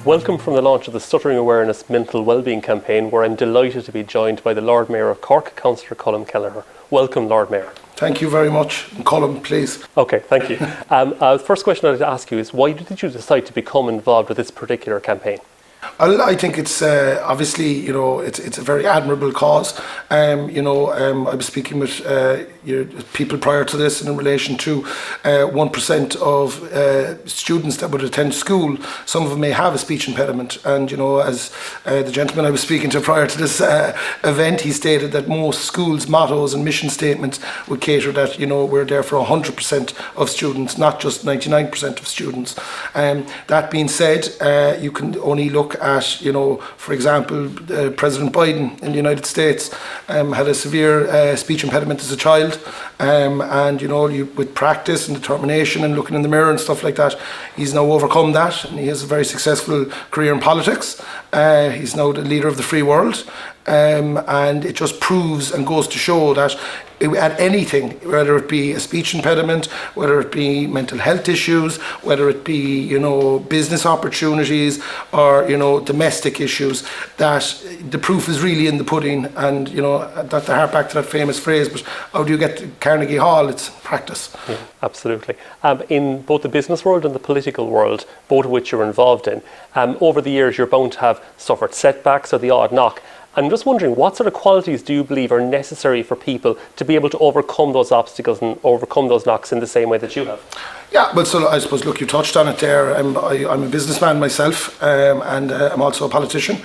Welcome from the launch of the Stuttering Awareness Mental Wellbeing campaign, where I'm delighted to be joined by the Lord Mayor of Cork, Councillor Colm Kelleher. Welcome, Lord Mayor. Thank you very much. Colm, please. Okay, thank you. First question I'd like to ask you is, why did you decide to become involved with this particular campaign? I think it's obviously, it's a very admirable cause. I was speaking with people prior to this in relation to 1% of students that would attend school. Some of them may have a speech impediment, and as the gentleman I was speaking to prior to this event, he stated that most schools' mottos and mission statements would cater that we're there for 100% of students, not just 99% of students. That being said, you can only look at, for example, President Biden in the United States had a severe speech impediment as a child, and with practice and determination and looking in the mirror and stuff like that, he's now overcome that, and he has a very successful career in politics. He's now the leader of the free world, and it just proves and goes to show that at anything, whether it be a speech impediment, whether it be mental health issues, whether it be business opportunities or domestic issues, that the proof is really in the pudding. And that to hark back to that famous phrase, but how do you get to Carnegie Hall? It's practice. Yeah, absolutely. In both the business world and the political world, both of which you're involved in, over the years you're bound to have suffered setbacks or the odd knock. I'm just wondering, what sort of qualities do you believe are necessary for people to be able to overcome those obstacles and overcome those knocks in the same way that you have? Yeah, well, so I suppose, look, you touched on it there. I'm a businessman myself, and I'm also a politician.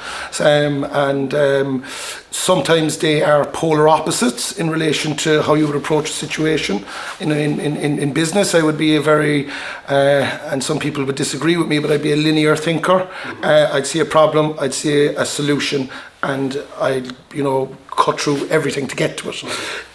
Sometimes they are polar opposites in relation to how you would approach a situation. In business, I would be a very, and some people would disagree with me, but I'd be a linear thinker. I'd see a problem, I'd see a solution, and I'd, cut through everything to get to it.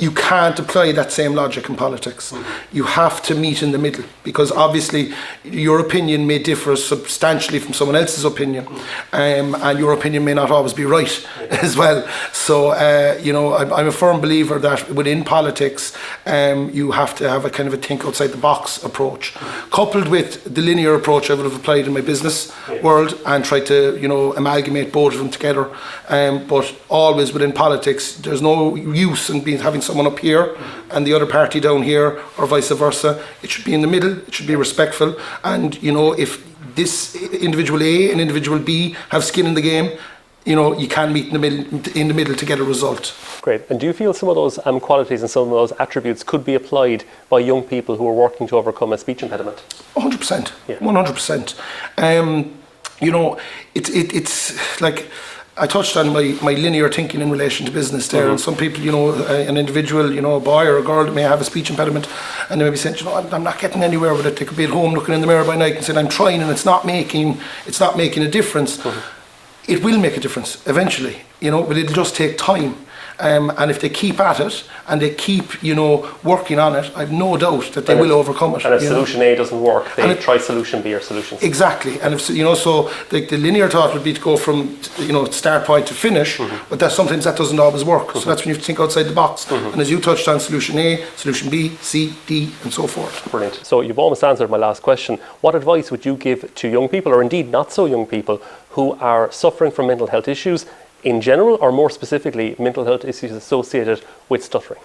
You can't apply that same logic in politics. You have to meet in the middle, because obviously your opinion may differ substantially from someone else's opinion, and your opinion may not always be right as well. So I'm a firm believer that within politics you have to have a kind of a think outside the box approach, coupled with the linear approach I would have applied in my business world, and try to amalgamate both of them together. But always within politics, there's no use in having someone up here and the other party down here, or vice versa. It should be in the middle. It should be respectful. And if this individual A and individual B have skin in the game, you can meet in the middle to get a result. Great. And do you feel some of those qualities and some of those attributes could be applied by young people who are working to overcome a speech impediment? 100%. Yeah. 100%. It's like, I touched on my linear thinking in relation to business there, and some people, an individual, a boy or a girl may have a speech impediment, and they may be saying, I'm not getting anywhere with it. They could be at home looking in the mirror by night and saying, I'm trying and it's not making a difference. It will make a difference eventually, but it'll just take time. And if they keep at it and they keep, working on it, I've no doubt that they will overcome it. And if solution A doesn't work, they try solution B or solution C. Exactly. And if so the linear thought would be to go from start point to finish, but sometimes that doesn't always work. So that's when you have to think outside the box. And as you touched on, solution A, solution B, C, D, and so forth. Brilliant. So you've almost answered my last question. What advice would you give to young people, or indeed not so young people, who are suffering from mental health issues in general, or more specifically mental health issues associated with stuttering?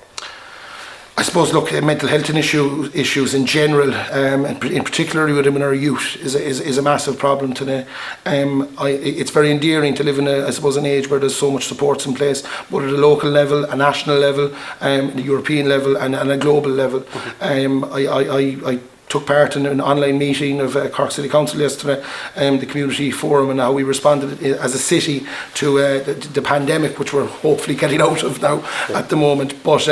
I suppose, look, mental health issues in general, and in particular within our youth, is a massive problem today. It's very endearing to live in an age where there's so much supports in place, both at a local level, a national level, the European level, and a global level. I took part in an online meeting of Cork City Council yesterday, the community forum, and how we responded as a city to the pandemic, which we're hopefully getting out of now at the moment. But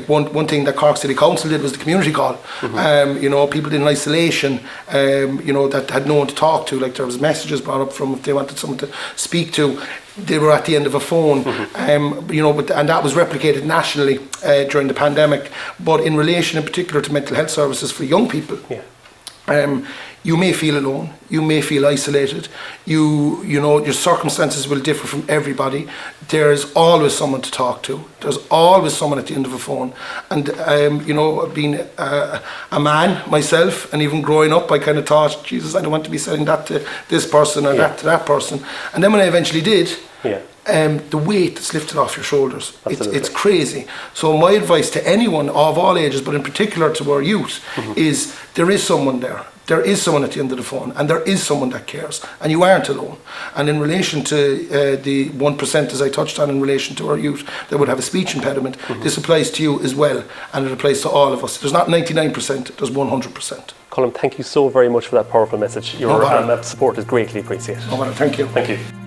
one thing that Cork City Council did was the community call. People in isolation, that had no one to talk to. Like, there was messages brought up from if they wanted someone to speak to, they were at the end of a phone, and that was replicated nationally during the pandemic. But in relation, in particular, to mental health services for young people, You may feel alone, you may feel isolated, you know, your circumstances will differ from everybody. There's always someone to talk to. There's always someone at the end of a phone. And, you know, being a man myself, and even growing up, I kind of thought, Jesus, I don't want to be saying that to this person or that to that person. And then when I eventually did, the weight that's lifted off your shoulders, it's crazy. So my advice to anyone of all ages, but in particular to our youth, is there is someone there. There is someone at the end of the phone, and there is someone that cares, and you aren't alone. And in relation to the 1%, as I touched on, in relation to our youth that would have a speech impediment, this applies to you as well, and it applies to all of us. There's not 99%, there's 100%. Colm, thank you so very much for that powerful message. Your support is greatly appreciated. No matter, thank you. Thank you.